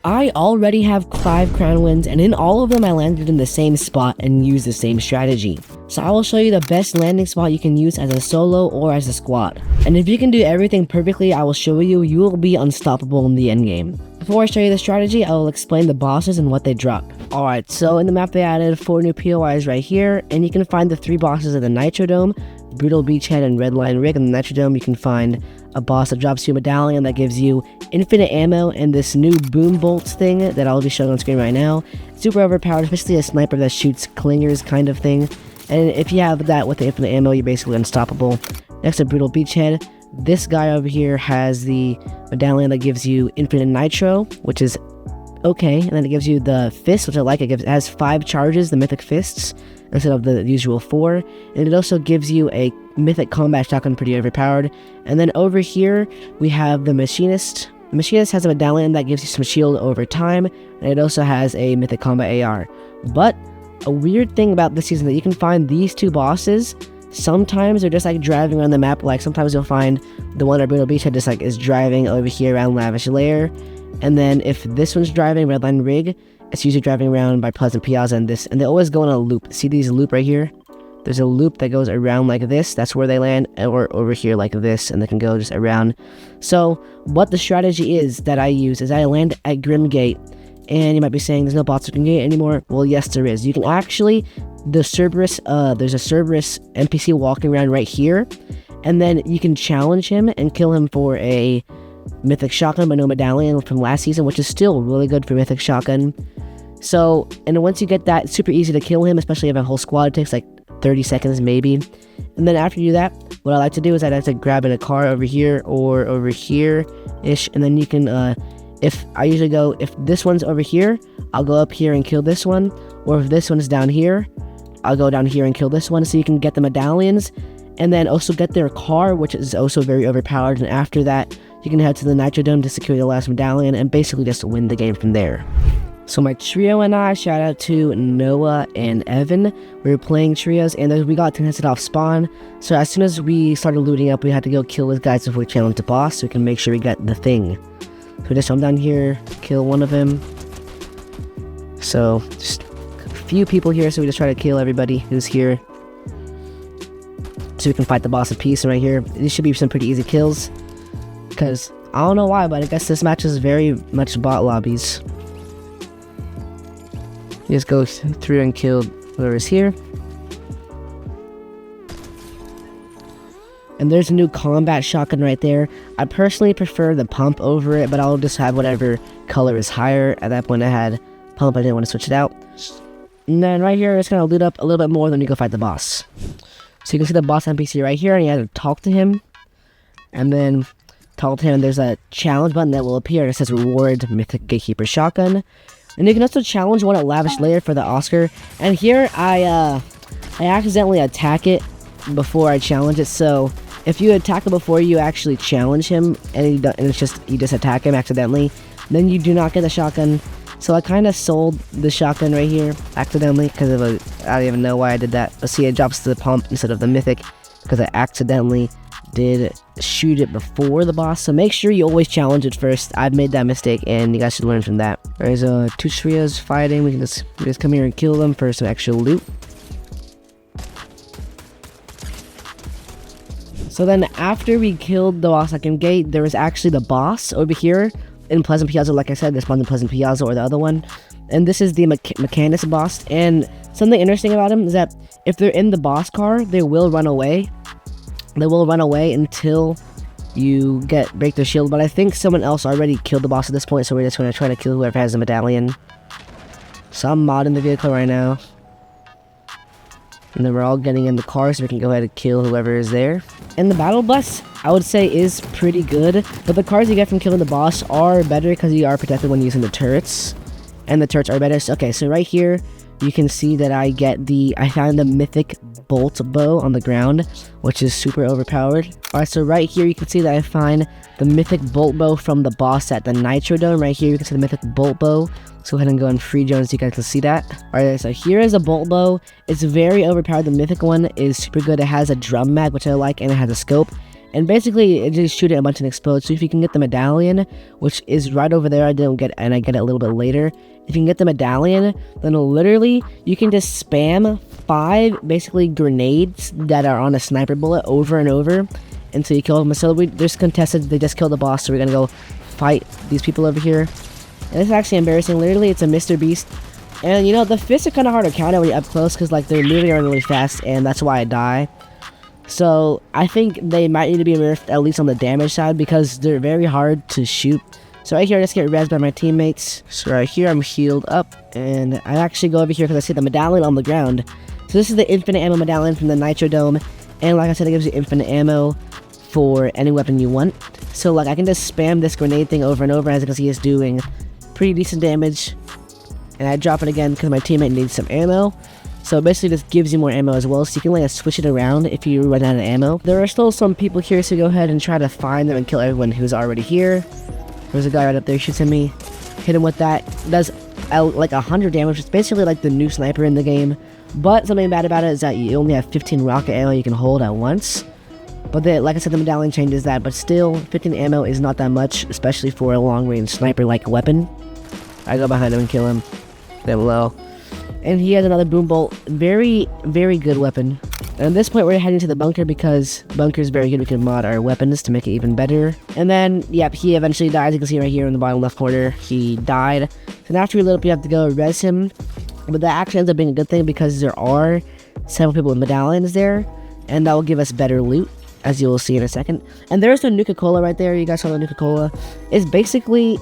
I already have 5 crown wins, and in all of them I landed in the same spot and used the same strategy. So I will show you the best landing spot you can use as a solo or as a squad. And if you can do everything perfectly, I will show you, you will be unstoppable in the endgame. Before I show you the strategy, I will explain the bosses and what they drop. Alright, so in the map they added 4 new POIs right here, and you can find the 3 bosses in the Nitro Dome, Brutal Beachhead and Red Line Rig. In the Nitro Dome you can find a boss that drops you a medallion that gives you infinite ammo and this new boom bolts thing that I'll be showing on screen right now. Super overpowered, especially a sniper that shoots clingers kind of thing. And if you have that with the infinite ammo, you're basically unstoppable. Next to Brutal Beachhead, this guy over here has the medallion that gives you infinite nitro, which is okay. And then it gives you the fist, which I like. It has 5 charges, the mythic fists, instead of the usual 4. And it also gives you a mythic combat shotgun, pretty overpowered. And then over here we have the machinist. The machinist has a medallion that gives you some shield over time, and it also has a mythic combat AR. But a weird thing about this season that you can find these 2 bosses. Sometimes they're just like driving around the map. Like sometimes you'll find the one at Brutal Beachhead just like is driving over here around Lavish Lair. And then if this one's driving Redline Rig, it's usually driving around by Pleasant Piazza and this. And they always go on a loop. See these loop right here? There's a loop that goes around like this. That's where they land. Or over here like this. And they can go just around. So what the strategy is that I use is I land at Grimgate. And you might be saying there's no bots at Grimgate anymore. Well, yes, there is. You can actually... there's a Cerberus NPC walking around right here. And then you can challenge him and kill him for a mythic shotgun but no medallion from last season, which is still really good for mythic shotgun. So, and once you get that, it's super easy to kill him, especially if you have a whole squad. It takes like 30 seconds maybe. And then after you do that, what I like to do is I like to grab in a car over here or over here-ish. And then you can, if this one's over here, I'll go up here and kill this one. Or if this one's down here, I'll go down here and kill this one, so you can get the medallions, and then also get their car, which is also very overpowered, and after that, you can head to the Nitro Dome to secure the last medallion, and basically just win the game from there. So my trio and I, shout out to Noah and Evan, we were playing trios, and we got tested off spawn, so as soon as we started looting up, we had to go kill those guys before we challenged the boss, so we can make sure we get the thing. So we just jump down here, kill one of them. So, just few people here, so we just try to kill everybody who's here so we can fight the boss of peace. And right here, these should be some pretty easy kills, because I don't know why, but I guess this match is very much bot lobbies. You just go through and kill whoever's here. And there's a new combat shotgun right there. I personally prefer the pump over it, but I'll just have whatever color is higher. At that point I had pump, I didn't want to switch it out. And then right here, it's going to loot up a little bit more than you go fight the boss. So you can see the boss NPC right here, and you have to talk to him. And then talk to him, there's a challenge button that will appear. It says Reward Mythic Gatekeeper Shotgun. And you can also challenge one at Lavish Lair for the Oscar. And here, I accidentally attack it before I challenge it. So if you attack it before you actually challenge him, and it's just you just attack him accidentally, then you do not get the shotgun. So I kind of sold the shotgun right here accidentally, because of I don't even know why I did that. But see, it drops to the pump instead of the mythic, because I accidentally did shoot it before the boss. So make sure you always challenge it first. I've made that mistake, and you guys should learn from that. There's 2 trios fighting. We can just come here and kill them for some extra loot. So then after we killed the boss at Gate, there was actually the boss over here in Pleasant Piazza. Like I said, this one's in Pleasant Piazza or the other one. And this is the Mechanist boss. And something interesting about him is that if they're in the boss car, they will run away. They will run away until you break their shield. But I think someone else already killed the boss at this point, so we're just going to try to kill whoever has the medallion. So I'm modding the vehicle right now. And then we're all getting in the car, so we can go ahead and kill whoever is there. And the battle bus, I would say, is pretty good. But the cars you get from killing the boss are better because you are protected when using the turrets. And the turrets are better. So, okay, so right here, you can see that I found the mythic bolt bow on the ground, which is super overpowered. Alright, so right here, you can see that I find the mythic bolt bow from the boss at the Nitro Dome. Right here, you can see the mythic bolt bow. Let's go ahead and go in free zone so you guys can see that. Alright, so here is a bolt bow. It's very overpowered. The mythic one is super good. It has a drum mag, which I like, and it has a scope. And basically, it just shoot it a bunch and explode. So if you can get the medallion, which is right over there, I didn't get, and I get it a little bit later. If you can get the medallion, then literally, you can just spam 5, basically, grenades that are on a sniper bullet over and over until you kill them. So there's contested, they just killed the boss, so we're gonna go fight these people over here. And it's actually embarrassing. Literally, it's a Mr. Beast. And, you know, the fists are kind of hard to counter when you're up close, because, like, they're moving around really fast, and that's why I die. So, I think they might need to be nerfed, at least on the damage side, because they're very hard to shoot. So right here, I just get rezzed by my teammates. So right here, I'm healed up, and I actually go over here because I see the medallion on the ground. So this is the infinite ammo medallion from the Nitro Dome, and like I said, it gives you infinite ammo for any weapon you want. So like, I can just spam this grenade thing over and over, as you can see it's doing pretty decent damage. And I drop it again because my teammate needs some ammo. So basically this gives you more ammo as well, so you can like switch it around if you run out of ammo. There are still some people here, so go ahead and try to find them and kill everyone who's already here. There's a guy right up there shoots at me. Hit him with that. Does like 100 damage. It's basically like the new sniper in the game. But something bad about it is that you only have 15 rocket ammo you can hold at once. But like I said, the medallion changes that. But still, 15 ammo is not that much, especially for a long-range sniper-like weapon. I go behind him and kill him. Down low. And he has another boom bolt. Very, very good weapon. And at this point, we're heading to the bunker because bunker is very good. We can mod our weapons to make it even better. And then, yep, he eventually dies. You can see right here in the bottom left corner, he died. And after we lit up, you have to go res him. But that actually ends up being a good thing because there are several people with medallions there. And that will give us better loot, as you will see in a second. And there's the Nuka-Cola right there. You guys saw the Nuka-Cola. It's basically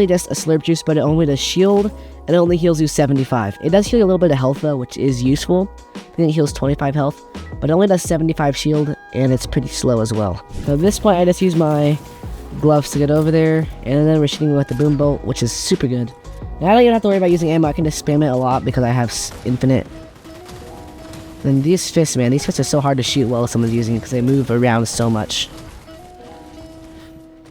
just a slurp juice, but it only does shield, and it only heals you 75. It does heal you a little bit of health, though, which is useful. I think it heals 25 health, but it only does 75 shield, and it's pretty slow as well. So at this point, I just use my gloves to get over there, and then we're shooting with the boom bolt, which is super good. Now I don't even have to worry about using ammo. I can just spam it a lot because I have infinite. And these fists, man, these fists are so hard to shoot while someone's using it because they move around so much.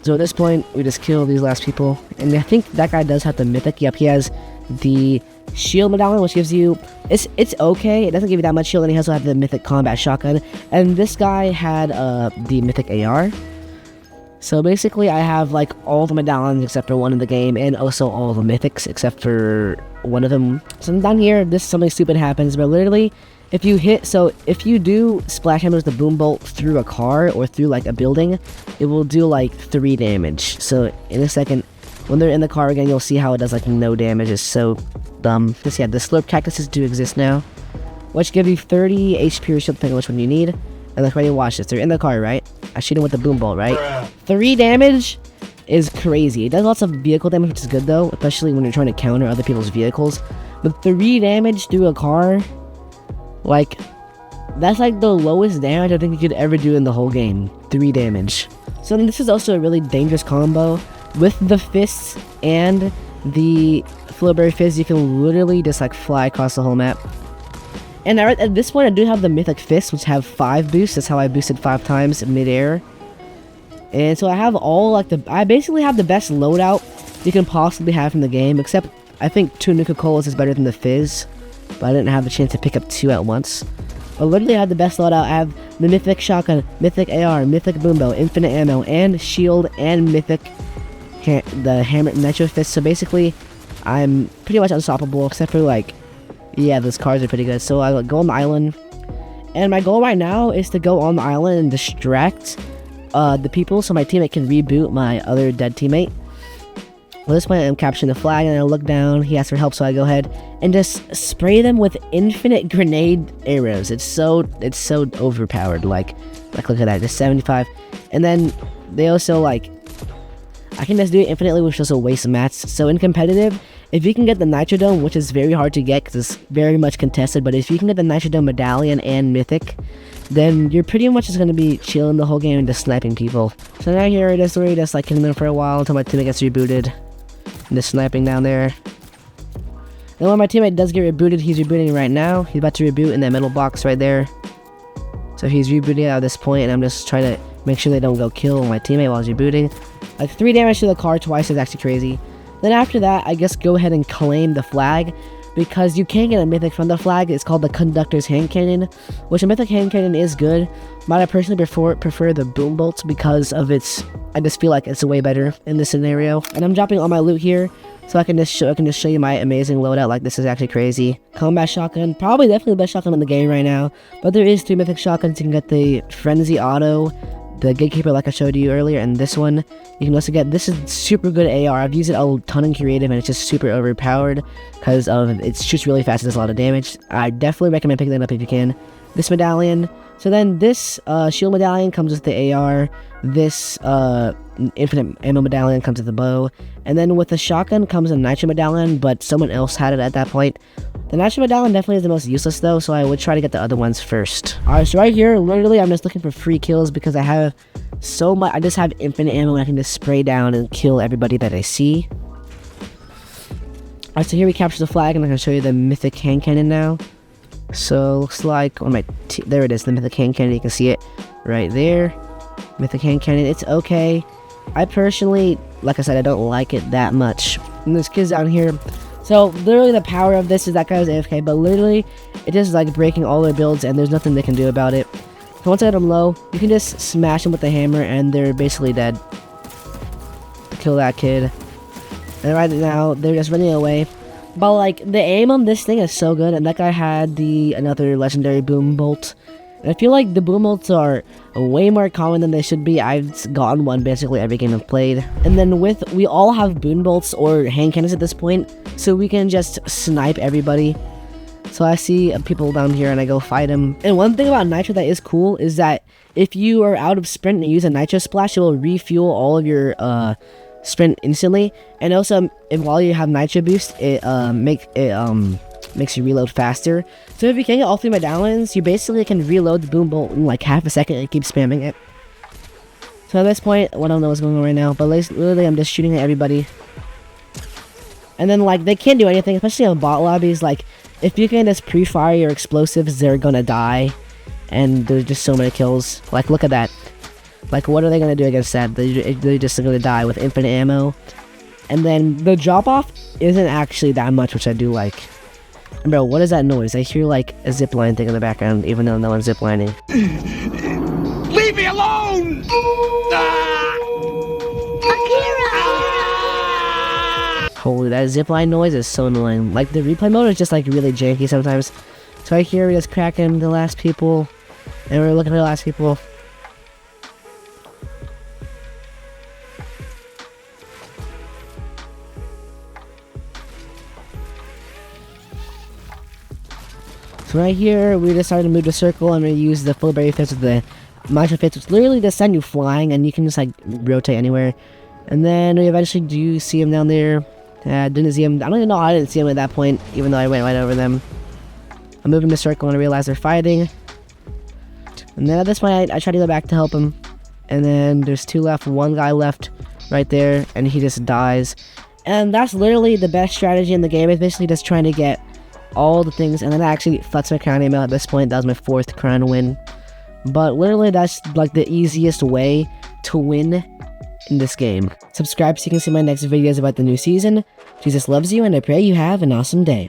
So at this point, we just kill these last people. And I think that guy does have the mythic. Yep, he has the shield medallion, which gives you... It's okay. It doesn't give you that much shield, and he also has the mythic combat shotgun. And this guy had the mythic AR. So basically, I have like all the medallions except for one in the game, and also all the mythics except for one of them. So down here, something stupid happens, but literally... If you do splash damage with the boom bolt through a car or through like a building, it will do like 3 damage. So in a second, when they're in the car again, you'll see how it does like no damage. It's so dumb. Because yeah, the slurp cactuses do exist now, which give you 30 HP or shield depending on which one you need. And like, ready to watch this. They're in the car, right? I shoot them with the boom bolt, right? 3 damage is crazy. It does lots of vehicle damage, which is good though, especially when you're trying to counter other people's vehicles. But 3 damage through a car... Like, that's like the lowest damage I think you could ever do in the whole game. 3 damage. So then this is also a really dangerous combo. With the fists and the Flowberry Fizz, you can literally just like fly across the whole map. And at this point, I do have the Mythic Fists, which have 5 boosts. That's how I boosted 5 times mid-air. And so I have all like I basically have the best loadout you can possibly have in the game, except I think 2 Nuka-Colas is better than the Fizz. But I didn't have the chance to pick up 2 at once. But literally I have the best loadout. I have the Mythic Shotgun, Mythic AR, Mythic Boombo, Infinite Ammo, and Shield, and Mythic the Hammer Nitro Fist. So basically, I'm pretty much unstoppable, except for like, yeah, those cars are pretty good. So I go on the island, and my goal right now is to go on the island and distract the people so my teammate can reboot my other dead teammate. Well, this point I'm capturing the flag, and I look down. He asks for help, so I go ahead and just spray them with infinite grenade arrows. It's so overpowered. Like look at that, just 75. And then they also like, I can just do it infinitely, which also wastes mats. So in competitive, if you can get the Nitro Dome, which is very hard to get because it's very much contested, but if you can get the Nitro Dome medallion and mythic, then you're pretty much just gonna be chilling the whole game and just sniping people. So now here it is, we're just like killing them for a while until my teammate gets rebooted. And just sniping down there. And when my teammate does get rebooted, he's rebooting right now. He's about to reboot in that middle box right there. So he's rebooting at this point, and I'm just trying to make sure they don't go kill my teammate while he's rebooting. Like 3 damage to the car twice is actually crazy. Then after that, I guess go ahead and claim the flag, because you can get a mythic from the flag. It's called the Conductor's Hand Cannon, which a mythic hand cannon is good, but I personally prefer the boom bolts because of its. I just feel like it's way better in this scenario. And I'm dropping all my loot here, so I can just show you my amazing loadout. Like, this is actually crazy. Combat shotgun, probably definitely the best shotgun in the game right now. But there is 3 mythic shotguns. You can get the Frenzy Auto, the Gatekeeper like I showed you earlier, and this one. You can also get, this is super good AR. I've used it a ton in creative and it's just super overpowered because of it shoots really fast and does a lot of damage. I definitely recommend picking that up if you can. This medallion. So then this shield medallion comes with the AR. This infinite ammo medallion comes with the bow. And then with the shotgun comes a nitro medallion, but someone else had it at that point. The nitro medallion definitely is the most useless though, so I would try to get the other ones first. Alright, so right here, literally I'm just looking for free kills because I have so much. I just have infinite ammo and I can just spray down and kill everybody that I see. Alright, so here we capture the flag and I'm going to show you the mythic hand cannon now. So looks like on my there it is, the mythic hand cannon. You can see it right there. Mythic hand cannon, it's okay. I personally, like I said, I don't like it that much. And there's kids down here. So literally the power of this is that guy was AFK, but literally it is like breaking all their builds and there's nothing they can do about it. So once I hit them low, you can just smash them with the hammer and they're basically dead. Kill that kid. And right now, they're just running away. But like, the aim on this thing is so good, and that guy had another legendary boom bolt. And I feel like the boom bolts are way more common than they should be. I've gotten one basically every game I've played. And then we all have boom bolts or hand cannons at this point, so we can just snipe everybody. So I see people down here and I go fight them. And one thing about nitro that is cool is that if you are out of sprint and use a nitro splash, it will refuel all of your sprint instantly. And also, while you have nitro boost, it makes you reload faster. So if you can get all 3 medallions, you basically can reload the boom bolt in like half a second and keep spamming it. So at this point, I don't know what's going on right now, but literally I'm just shooting at everybody. And then like, they can't do anything, especially on bot lobbies. Like, if you can just pre-fire your explosives, they're gonna die. And there's just so many kills. Like, look at that. Like, what are they gonna do against that? They're just gonna die with infinite ammo. And then the drop-off isn't actually that much, which I do like. And bro, what is that noise? I hear like a zipline thing in the background, even though no one's ziplining. Leave me alone! Holy, that zipline noise is so annoying. Like, the replay mode is just like really janky sometimes. So right here, we're just cracking the last people. And we're looking at the last people. So right here, we decided to move the circle and we use the full berry fits with the matcha fits, which literally just send you flying and you can just like rotate anywhere. And then we eventually do see him down there. Didn't see him. I don't even know how I didn't see him at that point, even though I went right over them. I'm moving the circle and I realize they're fighting. And then at this point, I try to go back to help him. And then there's 2 left, 1 guy left right there, and he just dies. And that's literally the best strategy in the game. It's basically just trying to get all the things, and then I actually flexed my crown email at this point. That was my 4th crown win. But literally, that's like the easiest way to win in this game. Subscribe so you can see my next videos about the new season. Jesus loves you, and I pray you have an awesome day.